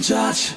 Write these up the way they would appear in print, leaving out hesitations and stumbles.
touch.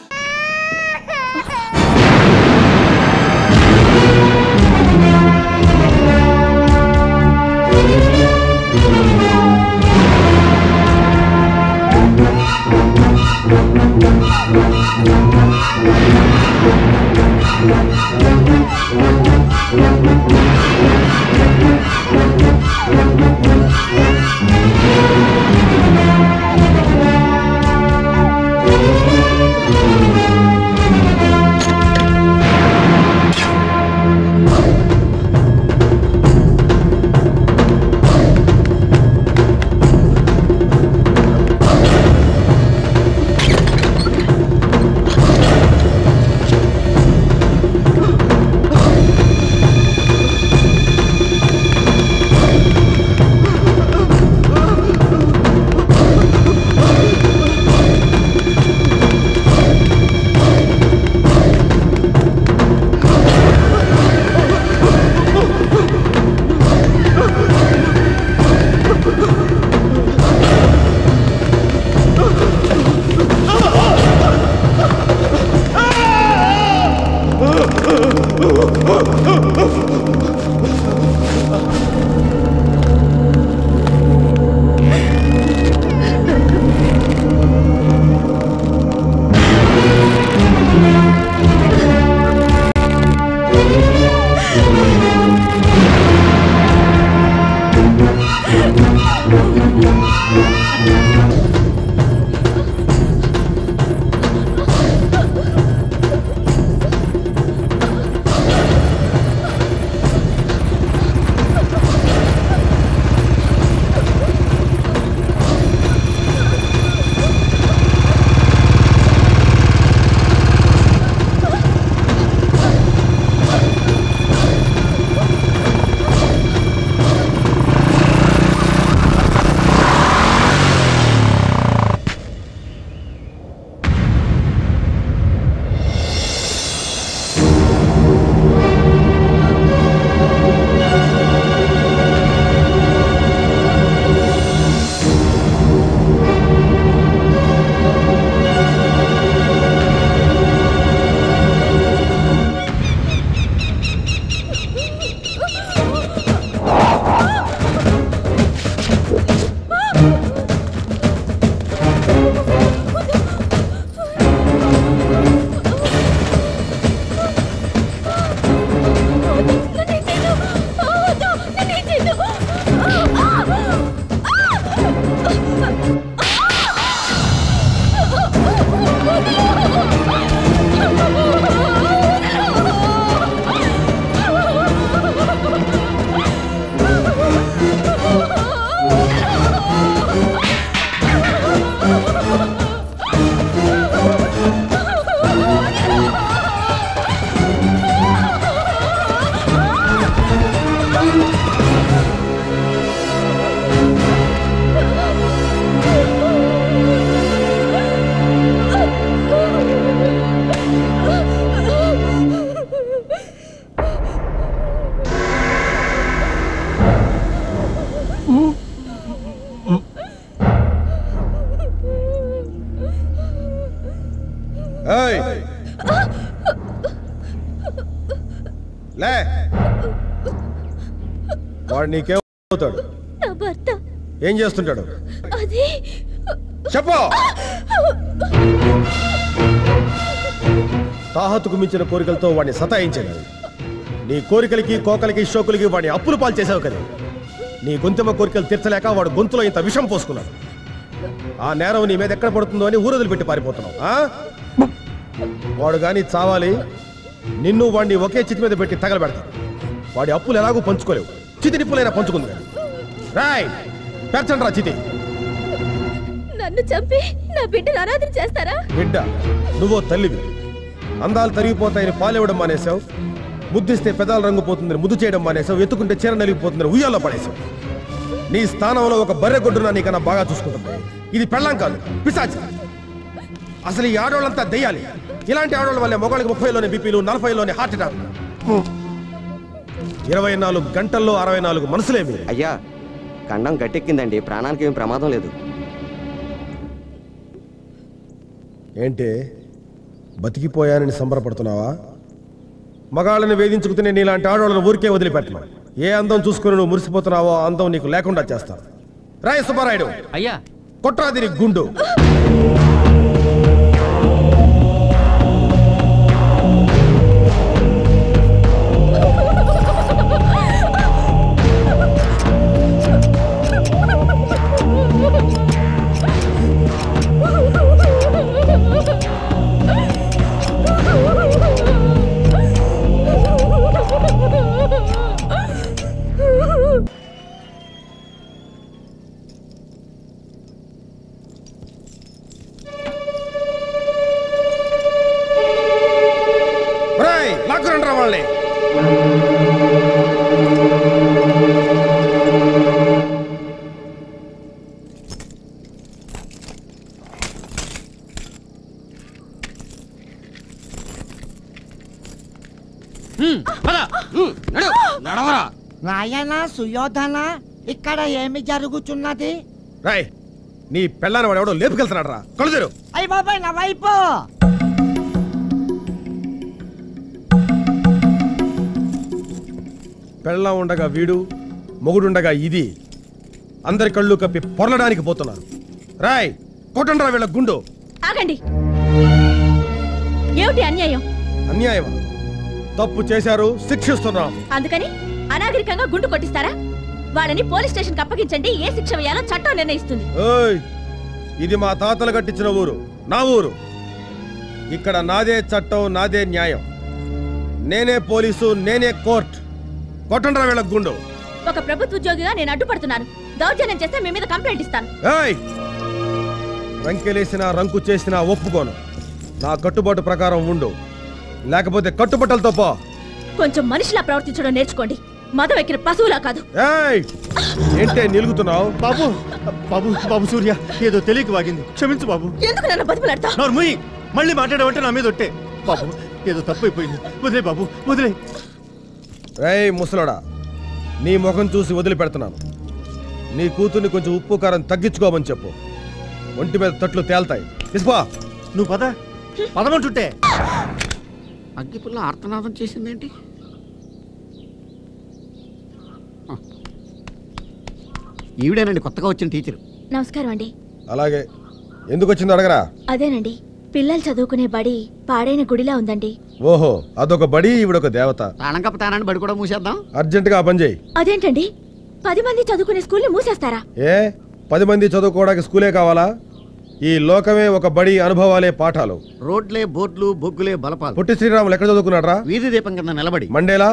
నీకేమవుతాడు? ఏం చేస్తుంటాడు? చెప్పు. తాహతుకు మించిన కోరికలతో వాడిని సతాయించాడు. నీ కోరికలకి కోకలకి షోకులకి వాడిని అప్పులు పాలు చేసావు కదా. నీ గొంతెమ్మ కోరికలు తీర్చలేక వాడు గొంతులో ఇంత విషం పోసుకున్నాడు. ఆ నేరం నీ మీద ఎక్కడ పడుతుందో అని ఊరదులు పెట్టి పారిపోతున్నావు. వాడు గాని చావాలి, నిన్ను వాడిని ఒకే చితి మీద పెట్టి తగలబెడతాడు. వాడి అప్పులు ఎలాగూ పంచుకోలేవు, చితి నిప్పులైనా పంచుకుంది. రాయ్ పెర్చండి రా చితి. నన్ను చంపి నా బిడ్డను అనాథం చేస్తారా? బిడ్డ నువ్వో తల్లివి. అందాలు తరిగిపోతాయని పాలివ్వడం మానేశావు, ముద్దిస్తే పెదాల రంగు పోతుందని ముద్దు చేయడం మానేశావు, ఎత్తుకుంటే చీర నలిగిపోతుందని ఉయ్యాల్లో పడేశావు. నీ స్థానంలో ఒక బర్రెగొడ్డున నీకన్నా బాగా చూసుకుంటుంది. ఇది పెళ్ళం కాదు, పిశాచి. అసలు ఈ ఆడవాళ్ళంతా దెయ్యాలి. ఇలాంటి ఆడవాళ్ళ వల్లే మొగాళ్ళకి 30లోనే బీపీలు, 40లోనే హార్ట్ అటాక్. 24 గంటల్లో 64 మనసులేమి. అయ్యా కండం గట్టెక్కిందండి, ప్రాణానికి ఏం ప్రమాదం లేదు. ఏంటి బతికిపోయానని సంబరపడుతున్నావా? మగాళ్ళని వేధించుకునే నీలాంటి ఆడవాళ్ళని ఊరికే వదిలిపెట్టను. ఏ అందం చూసుకుని నువ్వు మురిసిపోతున్నావో ఆ అందం నీకు లేకుండా చేస్తాను. రాయ సుబ్బారాయుడు, అయ్యా కొట్రాదిని గుండు. లాక్కురండ్రా వాళ్ళని. నాయన సుయోధన, ఇక్కడ ఏమి జరుగుతున్నది? రాయ్, నీ పెళ్ళాన్ని వాడు ఎవడో లేపుకెళ్తున్నాడు రా. కలుదేరు. అయ్య బాబాయ్, నా వైపు. పెళ్ళం ఉండగా వీడు, మొగుడుండగా ఇది, అందరి కళ్ళు కప్పి పొరలడానికి పోతున్నారు. రాయ్, కొట్టండ్రా వీళ్ళ గుండు. ఆగండి. ఏమిటి అన్యాయం? అన్యాయమా? తప్పు చేశారు, శిక్షిస్తున్నాం. అందుకని అనాగరికంగా గుండు కొట్టిస్తారా? వాళ్ళని పోలీస్ స్టేషన్ అప్పగించండి. ఏ శిక్ష వేయాలో చట్టం నిర్ణయిస్తుంది. ఓయ్, ఇది మా తాతలు కట్టించిన ఊరు, నా ఊరు. ఇక్కడ నాదే చట్టం, నాదే న్యాయం. నేనే పోలీసు, నేనే కోర్టు. కొట్టండ్రా వీళ్ళ గుండు. ఒక ప్రభుత్వ ఉద్యోగిగా నేను అడ్డుపడుతున్నాను. దౌర్జన్యం చేస్తే మీ మీద కంప్లైంట్ ఇస్తాను. ఏయ్, రంకెలేసినా రంకు చేసినా ఒప్పుకోను. నా కట్టుబాటు ప్రకారం ఉండు, లేకపోతే కట్టుబట్టలతో పో. కొంచెం మనిషిలా ప్రవర్తించడం నేర్చుకోండి. మదం ఎక్కిన పశువులా కాదు. ఏయ్, ఏంటే నిలుగుతున్నావు? బాబు బాబు బాబు సూర్య, ఏదో తెలియక వాగింది, క్షమించు బాబు. ఎందుకు నన్ను బతిమలాడతావు? నోరు మూయి. మళ్ళీ మాట్లాడమంటే నా మీద ఒట్టే. బాబు, ఏదో తప్పు అయిపోయింది, వదిలే బాబు, వదిలే. రేయ్ ముసలోడా, నీ ముఖం చూసి వదిలిపెడుతున్నాను. నీ కూతుర్ని కొంచెం ఉప్పు కారం తగ్గించుకోమని చెప్పు. ఒంటి మీద తట్లు తేల్తాయి. ఇస్పా. నువ్వు పద, పదమంటుంటే. అగ్గిపుల్ల ఆర్తనాదం చేసిందేంటి? ఈవిడేనండి కొత్తగా వచ్చిన టీచర్. నమస్కారం అండి. అలాగే, ఎందుకు వచ్చిందో అడగరా. అదేనండి, పిల్లలు చదువుకునే బడి పాడైన గుడిలా ఉందండి. ఓహో, అదొక బడి, ఈవిడొక దేవత. తాళం కప్పతానని బడి కూడా మూసేద్దాం. అర్జెంటుగా ఆ పని చేయి. అదేంటండి, 10 మంది చదువుకునే స్కూల్ని మూసేస్తారా? ఏ 10 మంది చదువుకోవడానికి స్కూలే కావాలా? ఈ లోకమే ఒక బడి, అనుభవాలే పాఠాలు. రోడ్లే బోర్డులు, బొగ్గులే బలపాలు. పొట్టి శ్రీరాములు ఎక్కడ చదువుకున్నాడ్రా? వీధి దీపం కింద నిలబడి, మండేలా?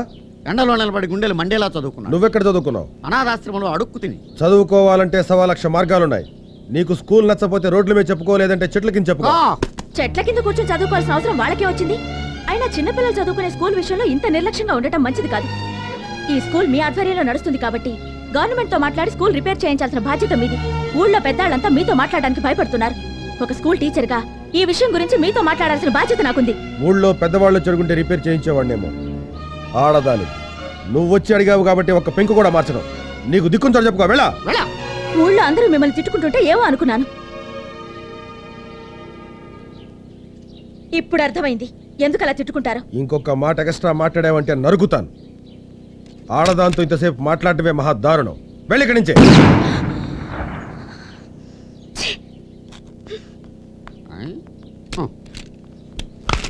ఎండలో నిలబడి గుండెలు మండేలా చదువుకున్నాడు. నువ్వెక్కడ చదువుకున్నావు? అనాథాశ్రమంలో అడుక్కు తిని. చదువుకోవాలంటే 1,00,000 మార్గాలున్నాయి. నీకు స్కూల్ నచ్చపోతే రోడ్ల మీద చెప్పుకోలేదంటే చెట్ల కింద చెప్పుకో. చెట్ల కింద కూర్చొని చదువుకోవాల్సిన అవసరం వాళ్ళకే వచ్చింది. అయినా చిన్నపిల్లలు చదువుకునే స్కూల్ విషయంలో ఇంత నిర్లక్ష్యంగా ఉండటం మంచిది కాదు. ఈ స్కూల్ మీ ఆధ్వర్యంలో నడుస్తుంది కాబట్టి గవర్నమెంట్ తో మాట్లాడి స్కూల్ రిపేర్ చేయించాల్సిన బాధ్యత మీది. ఊళ్ళో పెద్దాళ్ళంతా మీతో మాట్లాడడానికి భయపడుతున్నారు. ఒక స్కూల్ టీచర్ గా ఈ విషయం గురించి మీతో మాట్లాడాల్సిన బాధ్యత నాకుంది. ఊళ్ళో పెద్దవాళ్ళు చెడుకుంటే రిపేర్ చేయించేవాడినేమో. ఆడదాని నువ్వు వచ్చి అడిగావు కాబట్టి ఒక్క పెంకు కూడా మార్చడం. నీకు దిక్కుంచాడు చెప్పుకో. వెళ్ళా. ఊళ్ళో అందరూ మిమ్మల్ని తిట్టుకుంటుంటే ఏమో అనుకున్నాను. ఇప్పుడు అర్థమైంది ఎందుకు అలా తిట్టుకుంటారు. ఇంకొక మాట ఎక్స్ట్రా మాట్లాడావంటే నరుకుతాను. ఆడదాంతో ఇంతసేపు మాట్లాడటమే మహా దారుణం. వెళ్ళి ఇక్కడి నుంచే.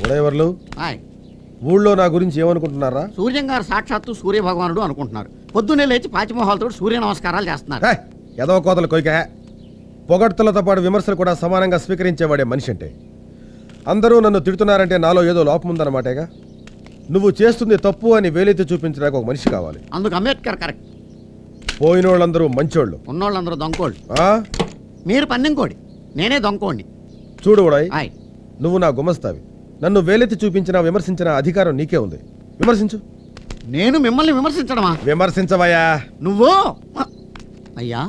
ఉడయవర్లు, ఊళ్ళో నా గురించి ఏమనుకుంటున్నారా? సూర్యం గారు సాక్షాత్తు సూర్య భగవానుడు అనుకుంటున్నారు. పొద్దున్నే లేచి పాచిమోహాలతో సూర్య నమస్కారాలు చేస్తున్నారు. ఏదో కోతలు కొయ్క. పొగడ్తలతో పాటు విమర్శలు కూడా సమానంగా స్వీకరించేవాడే మనిషి అంటే. అందరూ నన్ను తిడుతున్నారంటే నాలో ఏదో లోపం ఉందన్నమాటేగా. నువ్వు చేస్తుంది తప్పు అని వేలెత్తి చూపించడానికి ఒక మనిషి కావాలి. అందుకు అంబేద్కర్ కరెక్ట్. పోయినోళ్ళందరూ మంచోళ్ళు, ఉన్నోళ్ళందరూ దొంకోళ్ళు. మీరు పన్నెంకోడి, నేనే దొంకోండి. చూడు ఉడాయ్, నువ్వు నా గుమస్తావి. నన్ను వేలెత్తి చూపించినా విమర్శించిన అధికారం నీకే ఉంది. విమర్శించు. నేను మిమ్మల్ని విమర్శించడమా? విమర్శించవయ్యా. నువ్వు అయ్యా,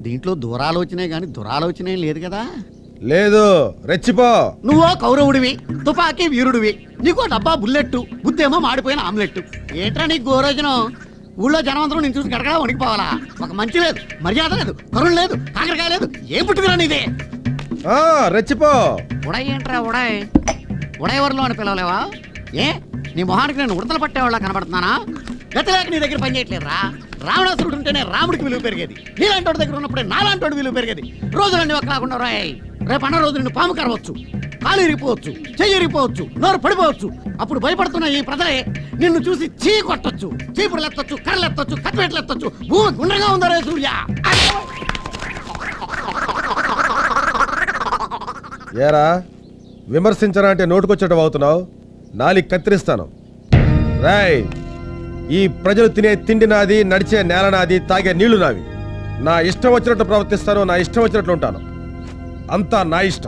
దీంట్లో దూరాలోచనే గాని దురాలోచనే లేదు కదా? లేదు, రెచ్చిపో. నువ్వో కౌరవుడివి, తుపాకీ వీరుడివి. నీకో డబ్బా బుల్లెట్టు, బుద్ధేమో మాడిపోయిన ఆమ్లెట్టు. ఏంట్రా నీకు గోరోజనం? ఊళ్ళో జనమంతరం నేను చూసి గడగడా వణికిపోవాలా? ఒక మంచి లేదు, మర్యాద లేదు, కరుణ లేదు, కాకరకాయ లేదు. ఏం పుట్టుకురా నీదే? రెచ్చిపో. ఉడాయ్ ఏంట్రా ఉడాయ్? ఉడయవర్లో అని పిలవలేవా? ఏ నీ మొహానికి నేను ఉడతలు పట్టేవాళ్ళ కనబడుతున్నానా? గతిలేక నీ దగ్గర పని చేయట్లేదురా. రావణాసురుడు ఉంటేనే రాముడికి విలువ పెరిగేది. నీలాంటి వాడి దగ్గర ఉన్నప్పుడే నాలాంటి వాడి విలువ పెరిగేది. రోజులన్నీ ఒకలాకుండా రాయ్. రేపు అన్న రోజు నిన్ను పాము కరవచ్చు, కాలు ఇరిగిపోవచ్చు, చెయ్యి ఇరిగిపోవచ్చు, నోరు పడిపోవచ్చు. అప్పుడు భయపడుతున్న ఈ ప్రజలే నిన్ను చూసి చీ కొట్టొచ్చు, చీపురులు ఎత్తొచ్చు, కర్రలు ఎత్తొచ్చు, కత్తిపేటలు ఎత్తొచ్చు. భూమి గుండ్రంగా ఉందా రే సూర్య? ఏరా విమర్శించరా అంటే నోటుకొచ్చేటం అవుతున్నావు. నాలికి కత్తిరిస్తాను. రాయ్, ఈ ప్రజలు తినే తిండి నాది, నడిచే నేల నాది, తాగే నీళ్లు నావి. నా ఇష్టం వచ్చినట్టు ప్రవర్తిస్తాను, నా ఇష్టం వచ్చినట్లు ఉంటాను. అంతా నా ఇష్టం.